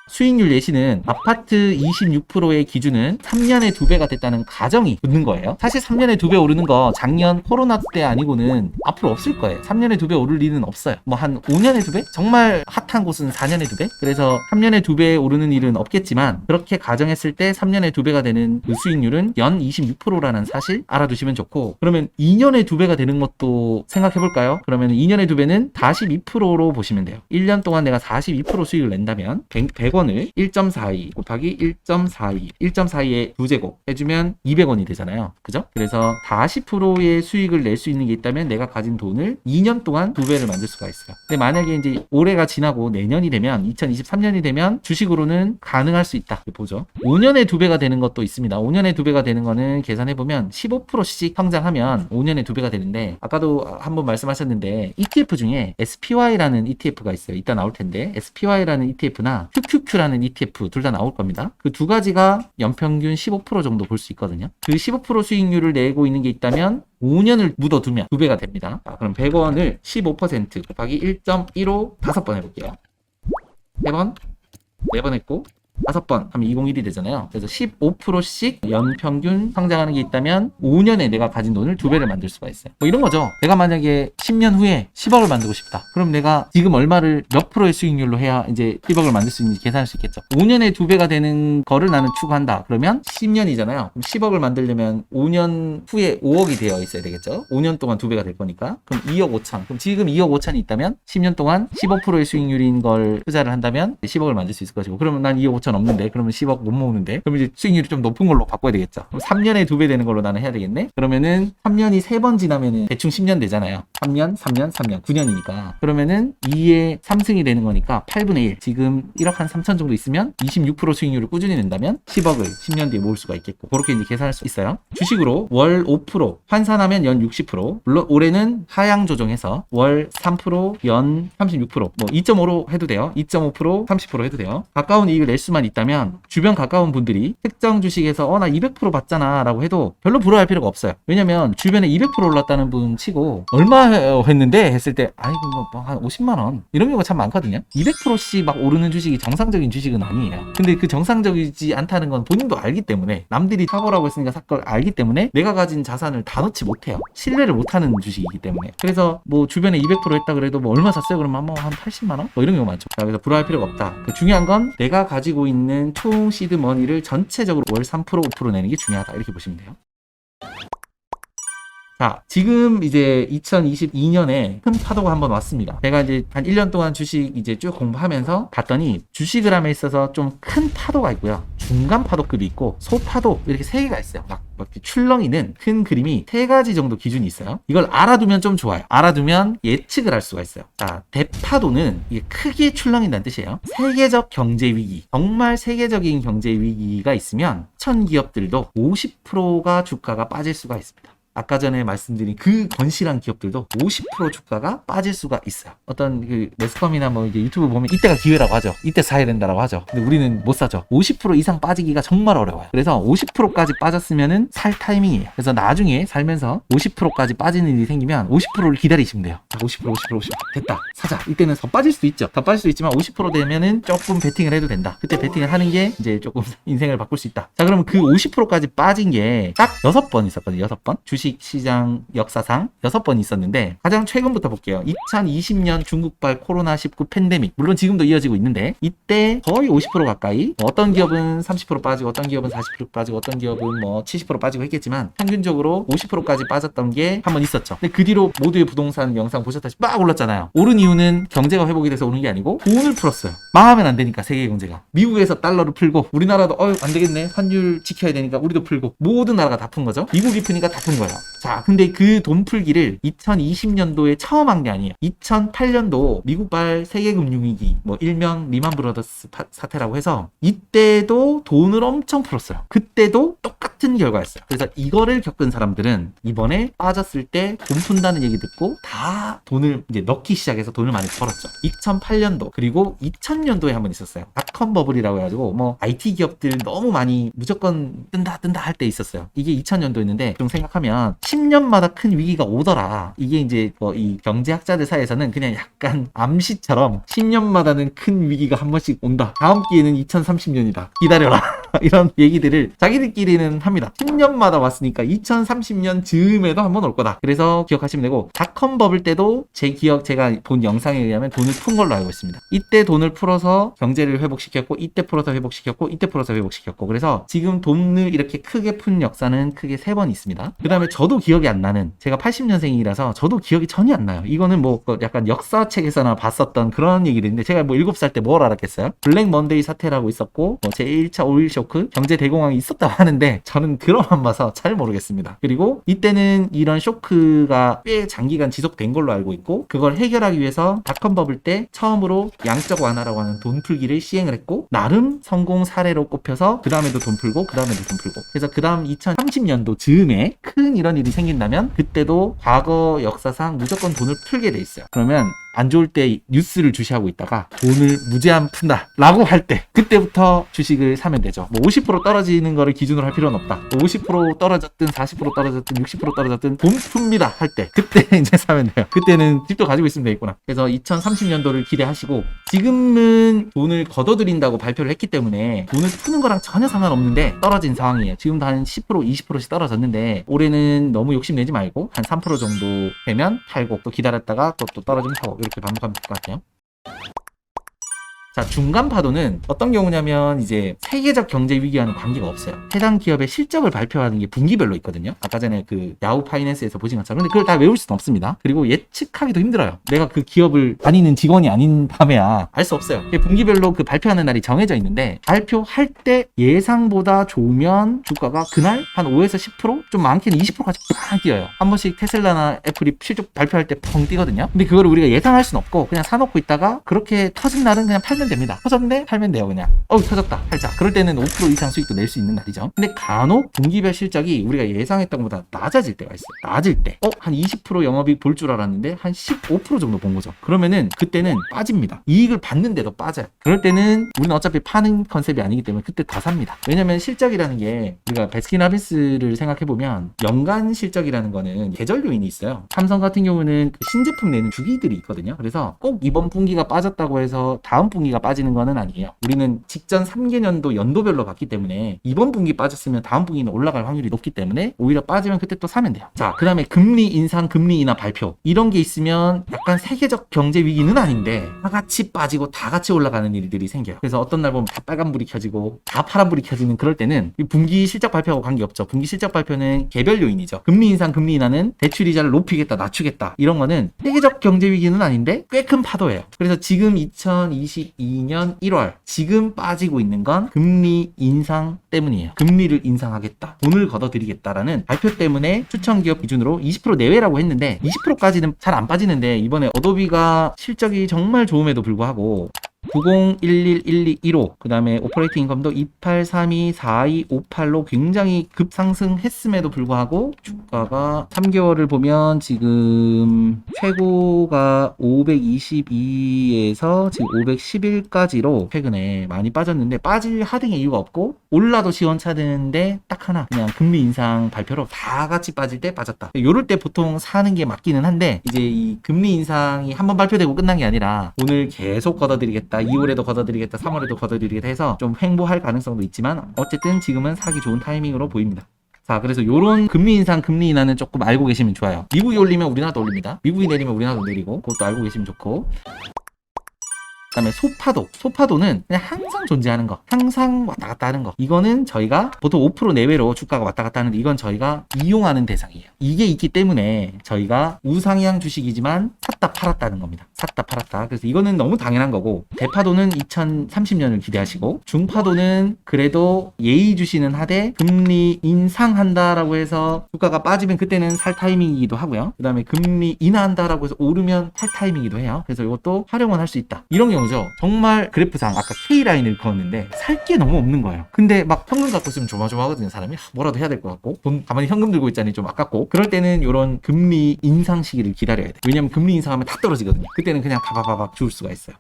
수익률 예시는 아파트 26%의 기준은 3년에 2배가 됐다는 가정이 붙는 거예요. 사실 3년에 2배 오르는 거 작년 코로나 때 아니고는 앞으로 없을 거예요. 3년에 2배 오를 일은 없어요. 뭐 한 5년에 2배? 정말 핫한 곳은 4년에 2배? 그래서 3년에 2배 오르는 일은 없겠지만 그렇게 가정했을 때 3년에 2배가 되는 그 수익률은 연 26%라는 사실 알아두시면 좋고, 그러면 2년에 2배가 되는 것도 생각해 볼까요? 그러면 2년에 2배는 42%로 보시면 돼요. 1년 동안 내가 42% 수익을 낸다면 100원을 1.42 곱하기 1.42 1.42의 2제곱 해주면 200원이 되잖아요. 그죠? 그래서 40%의 수익을 낼 수 있는 게 있다면 내가 가진 돈을 2년 동안 2배를 만들 수가 있어요. 근데 만약에 이제 올해가 지나고 내년이 되면 2023년이 되면 주식으로는 가능할 수 있다. 보죠. 5년에 2배가 되는 것도 있습니다. 5년에 2배가 되는 거는 계산해보면 15%씩 성장하면 5년에 2배가 되는데, 아까도 한번 말씀하셨는데 ETF 중에 SPY라는 ETF가 있어요. 이따 나올 텐데 SPY라는 ETF나 QQQ라는 ETF 둘 다 나올 겁니다. 그 두 가지가 연평균 15% 정도 볼 수 있거든요. 그 15% 수익률을 내고 있는 게 있다면 5년을 묻어두면 2배가 됩니다. 자, 그럼 100원을 15% 곱하기 1.15 5번 해볼게요. 3번, 4번 했고 5번 하면 201이 되잖아요. 그래서 15%씩 연평균 성장하는 게 있다면 5년에 내가 가진 돈을 2배를 만들 수가 있어요. 뭐 이런 거죠. 내가 만약에 10년 후에 10억을 만들고 싶다. 그럼 내가 지금 얼마를 몇 프로의 수익률로 해야 이제 10억을 만들 수 있는지 계산할 수 있겠죠. 5년에 2배가 되는 거를 나는 추구한다. 그러면 10년이잖아요. 그럼 10억을 만들려면 5년 후에 5억이 되어 있어야 되겠죠. 5년 동안 2배가 될 거니까. 그럼 2억 5천. 그럼 지금 2억 5천이 있다면 10년 동안 15%의 수익률인 걸 투자를 한다면 10억을 만들 수 있을 것이고, 그러면 난 2억 5천 없는데, 그러면 10억 못 모으는데, 그럼 이제 수익률이 좀 높은 걸로 바꿔야 되겠죠. 그럼 3년에 2배 되는 걸로 나는 해야 되겠네. 그러면은 3년이 3번 지나면은 대충 10년 되잖아요. 3년, 3년, 3년, 9년이니까. 그러면은 2의 3승이 되는 거니까 8분의 1. 지금 1억 한 3천 정도 있으면 26% 수익률을 꾸준히 낸다면 10억을 10년 뒤에 모을 수가 있겠고, 그렇게 이제 계산할 수 있어요. 주식으로 월 5%, 환산하면 연 60%. 물론 올해는 하향 조정해서 월 3%, 연 36%. 뭐 2.5로 해도 돼요. 2.5%, 30% 해도 돼요. 가까운 이익을 낼 수만 있다면 주변 가까운 분들이 특정 주식에서 나 200% 받잖아 라고 해도 별로 부러워할 필요가 없어요. 왜냐면 주변에 200% 올랐다는 분 치고 얼마 했는데 했을 때 아이고 뭐 한 50만 원 이런 경우가 참 많거든요. 200%씩 막 오르는 주식이 정상적인 주식은 아니에요. 근데 그 정상적이지 않다는 건 본인도 알기 때문에, 남들이 사고라고 했으니까 살 걸 알기 때문에 내가 가진 자산을 다 넣지 못해요. 신뢰를 못하는 주식이기 때문에. 그래서 뭐 주변에 200% 했다 그래도 뭐 얼마 샀어요? 그러면 뭐 한 80만 원? 뭐 이런 경우가 많죠. 그래서 부러워할 필요가 없다. 중요한 건 내가 가지고 있는 총 시드 머니를 전체적으로 월 3%, 5% 내는 게 중요하다. 이렇게 보시면 돼요. 자, 지금 이제 2022년에 큰 파도가 한번 왔습니다. 제가 이제 한 1년 동안 주식 이제 쭉 공부하면서 봤더니 주식을 함에 있어서 좀 큰 파도가 있고요. 중간 파도급이 있고 소파도 이렇게 3개가 있어요. 막 이렇게 출렁이는 큰 그림이 3가지 정도 기준이 있어요. 이걸 알아두면 좀 좋아요. 알아두면 예측을 할 수가 있어요. 자, 대파도는 이게 크게 출렁인다는 뜻이에요. 세계적 경제 위기, 정말 세계적인 경제 위기가 있으면 1,000 기업들도 50%가 주가가 빠질 수가 있습니다. 아까 전에 말씀드린 그 건실한 기업들도 50% 주가가 빠질 수가 있어요. 어떤 그 매스컴이나 뭐 이제 유튜브 보면 이때가 기회라고 하죠. 이때 사야 된다라고 하죠. 근데 우리는 못 사죠. 50% 이상 빠지기가 정말 어려워요. 그래서 50%까지 빠졌으면은 살 타이밍이에요. 그래서 나중에 살면서 50%까지 빠지는 일이 생기면 50%를 기다리시면 돼요. 자, 50% 됐다. 사자. 이때는 더 빠질 수도 있죠. 더 빠질 수도 있지만 50% 되면은 조금 베팅을 해도 된다. 그때 베팅을 하는 게 이제 조금 인생을 바꿀 수 있다. 자, 그러면 그 50%까지 빠진 게 딱 6번 있었거든요. 6번. 주식 시장 역사상 6번 있었는데, 가장 최근부터 볼게요. 2020년 중국발 코로나19 팬데믹, 물론 지금도 이어지고 있는데 이때 거의 50% 가까이, 어떤 기업은 30% 빠지고 어떤 기업은 40% 빠지고 어떤 기업은 뭐 70% 빠지고 했겠지만 평균적으로 50%까지 빠졌던 게 한 번 있었죠. 근데 그 뒤로 모두의 부동산 영상 보셨다시피 막 올랐잖아요. 오른 이유는 경제가 회복이 돼서 오른 게 아니고 돈을 풀었어요. 망하면 안 되니까 세계 경제가. 미국에서 달러를 풀고 우리나라도 안 되겠네, 환율 지켜야 되니까 우리도 풀고, 모든 나라가 다 푼 거죠. 미국이 푸니까 다 푼 거예요. 자, 근데 그 돈 풀기를 2020년도에 처음 한 게 아니에요. 2008년도 미국발 세계금융위기, 뭐 일명 리만 브러더스 사태라고 해서 이때도 돈을 엄청 풀었어요. 그때도 똑같은 결과였어요. 그래서 이거를 겪은 사람들은 이번에 빠졌을 때 돈 푼다는 얘기 듣고 다 돈을 이제 넣기 시작해서 돈을 많이 벌었죠. 2008년도 그리고 2000년도에 한 번 있었어요. 닷컴 버블이라고 해가지고 뭐 IT 기업들 너무 많이 무조건 뜬다 할 때 있었어요. 이게 2000년도였는데 좀 생각하면 보면 10년마다 큰 위기가 오더라. 이게 이제 이 경제학자들 사이에서는 그냥 약간 암시처럼 10년마다는 큰 위기가 한 번씩 온다. 다음 기회는 2030년이다. 기다려라. 이런 얘기들을 자기들끼리는 합니다. 10년마다 왔으니까 2030년 즈음에도 한 번 올 거다. 그래서 기억하시면 되고, 닷컴 버블 때도 제가 본 영상에 의하면 돈을 푼 걸로 알고 있습니다. 이때 돈을 풀어서 경제를 회복시켰고, 이때 풀어서 회복시켰고, 이때 풀어서 회복시켰고, 그래서 지금 돈을 이렇게 크게 푼 역사는 크게 3번 있습니다. 그 다음에 저도 기억이 안 나는, 제가 80년생이라서 저도 기억이 전혀 안 나요. 이거는 뭐 약간 역사책에서나 봤었던 그런 얘기들인데, 제가 뭐 7살 때 뭘 알았겠어요? 블랙 먼데이 사태라고 있었고, 뭐 제1차 오일 쇼크, 경제 대공황이 있었다고 하는데 저는 드라마만 봐서 잘 모르겠습니다. 그리고 이때는 이런 쇼크가 꽤 장기간 지속된 걸로 알고 있고, 그걸 해결하기 위해서 닷컴 버블 때 처음으로 양적 완화라고 하는 돈 풀기를 시행을 했고, 나름 성공 사례로 꼽혀서 그 다음에도 돈 풀고 그 다음에도 돈 풀고, 그래서 그 다음 2030년도 즈음에 큰 이런 일이 생긴다면 그때도 과거 역사상 무조건 돈을 풀게 돼 있어요. 그러면 안 좋을 때 뉴스를 주시하고 있다가 돈을 무제한 푼다 라고 할 때, 그때부터 주식을 사면 되죠. 뭐 50% 떨어지는 거를 기준으로 할 필요는 없다. 50% 떨어졌든 40% 떨어졌든 60% 떨어졌든 돈 풉니다 할 때, 그때 이제 사면 돼요. 그때는 집도 가지고 있으면 되겠구나. 그래서 2030년도를 기대하시고, 지금은 돈을 걷어들인다고 발표를 했기 때문에 돈을 푸는 거랑 전혀 상관없는데 떨어진 상황이에요. 지금도 한 10% 20%씩 떨어졌는데, 올해는 너무 욕심내지 말고 한 3% 정도 되면 팔고, 또 기다렸다가 또 떨어지면 사고, 이렇게 반복하면 될 것 같아요. 자, 중간 파도는 어떤 경우냐면 이제 세계적 경제 위기와는 관계가 없어요. 해당 기업의 실적을 발표하는 게 분기별로 있거든요. 아까 전에 그 야후 파이낸스에서 보신 것처럼. 근데 그걸 다 외울 수는 없습니다. 그리고 예측하기도 힘들어요. 내가 그 기업을 다니는 직원이 아닌 밤에야 알 수 없어요. 분기별로 그 발표하는 날이 정해져 있는데, 발표할 때 예상보다 좋으면 주가가 그날 한 5에서 10%? 좀 많게는 20%까지 팍 뛰어요. 한 번씩 테슬라나 애플이 실적 발표할 때 펑 뛰거든요. 근데 그걸 우리가 예상할 수는 없고, 그냥 사놓고 있다가 그렇게 터진 날은 그냥 팔면 됩니다. 터졌네? 팔면 돼요. 그냥 터졌다 팔자. 그럴 때는 5% 이상 수익도 낼 수 있는 날이죠. 근데 간혹 분기별 실적이 우리가 예상했던 것보다 낮아질 때가 있어요. 낮을 때 한 20% 영업이익 볼 줄 알았는데 한 15% 정도 본 거죠. 그러면은 그때는 빠집니다. 이익을 받는데도 빠져요. 그럴 때는 우리는 어차피 파는 컨셉이 아니기 때문에 그때 다 삽니다. 왜냐면 실적이라는 게, 우리가 베스킨라빈스를 생각해보면 연간 실적이라는 거는 계절 요인이 있어요. 삼성 같은 경우는 그 신제품 내는 주기들이 있거든요. 그래서 꼭 이번 분기가 빠졌다고 해서 다음 분기가 빠지는 거는 아니에요. 우리는 직전 3개년도 연도별로 봤기 때문에 이번 분기 빠졌으면 다음 분기는 올라갈 확률이 높기 때문에 오히려 빠지면 그때 또 사면 돼요. 자, 그 다음에 금리 인상, 금리 인하 발표, 이런 게 있으면 약간 세계적 경제 위기는 아닌데 다 같이 빠지고 다 같이 올라가는 일들이 생겨요. 그래서 어떤 날 보면 다 빨간불이 켜지고 다 파란불이 켜지는, 그럴 때는 분기 실적 발표하고 관계없죠. 분기 실적 발표는 개별 요인이죠. 금리 인상, 금리 인하는 대출 이자를 높이겠다, 낮추겠다, 이런 거는 세계적 경제 위기는 아닌데 꽤 큰 파도예요. 그래서 지금 2022년 1월 지금 빠지고 있는 건 금리 인상 때문이에요. 금리를 인상하겠다, 돈을 걷어들이겠다라는 발표 때문에 추천 기업 기준으로 20% 내외라고 했는데 20%까지는 잘 안 빠지는데, 이번에 어도비가 실적이 정말 좋음에도 불구하고 90111215, 그 다음에 오퍼레이팅 인컴도 28324258로 굉장히 급상승했음에도 불구하고 주가가 3개월을 보면 지금 최고가 522에서 지금 511까지로 최근에 많이 빠졌는데, 빠질 하등의 이유가 없고 올라도 시원찮은데 딱 하나, 그냥 금리 인상 발표로 다 같이 빠질 때 빠졌다. 요럴 때 보통 사는 게 맞기는 한데, 이제 이 금리 인상이 한번 발표되고 끝난 게 아니라 오늘 계속 걷어들이겠다, 2월에도 걷어들이겠다, 3월에도 걷어들이겠다 해서 좀 횡보할 가능성도 있지만, 어쨌든 지금은 사기 좋은 타이밍으로 보입니다. 자, 그래서 요런 금리 인상, 금리 인하는 조금 알고 계시면 좋아요. 미국이 올리면 우리나라도 올립니다. 미국이 내리면 우리나라도 내리고, 그것도 알고 계시면 좋고. 그 다음에 소파도는 그냥 항상 존재하는 거, 항상 왔다 갔다 하는 거. 이거는 저희가 보통 5% 내외로 주가가 왔다 갔다 하는데, 이건 저희가 이용하는 대상이에요. 이게 있기 때문에 저희가 우상향 주식이지만 샀다 팔았다는 겁니다. 샀다 팔았다. 그래서 이거는 너무 당연한 거고, 대파도는 2030년을 기대하시고, 중파도는 그래도 예의주시는 하되 금리 인상한다라고 해서 주가가 빠지면 그때는 살 타이밍이기도 하고요. 그 다음에 금리 인하한다라고 해서 오르면 살 타이밍이기도 해요. 그래서 이것도 활용은 할 수 있다, 이런 경우죠. 정말 그래프상 아까 K라인을 그었는데 살 게 너무 없는 거예요. 근데 막 현금 갖고 있으면 조마조마하거든요. 사람이 뭐라도 해야 될 것 같고, 돈 가만히 현금 들고 있자니 좀 아깝고, 그럴 때는 이런 금리 인상 시기를 기다려야 돼. 왜냐면 금리 인상하면 다 떨어지거든요. 그때는 그냥 바바바박 죽을 수가 있어요.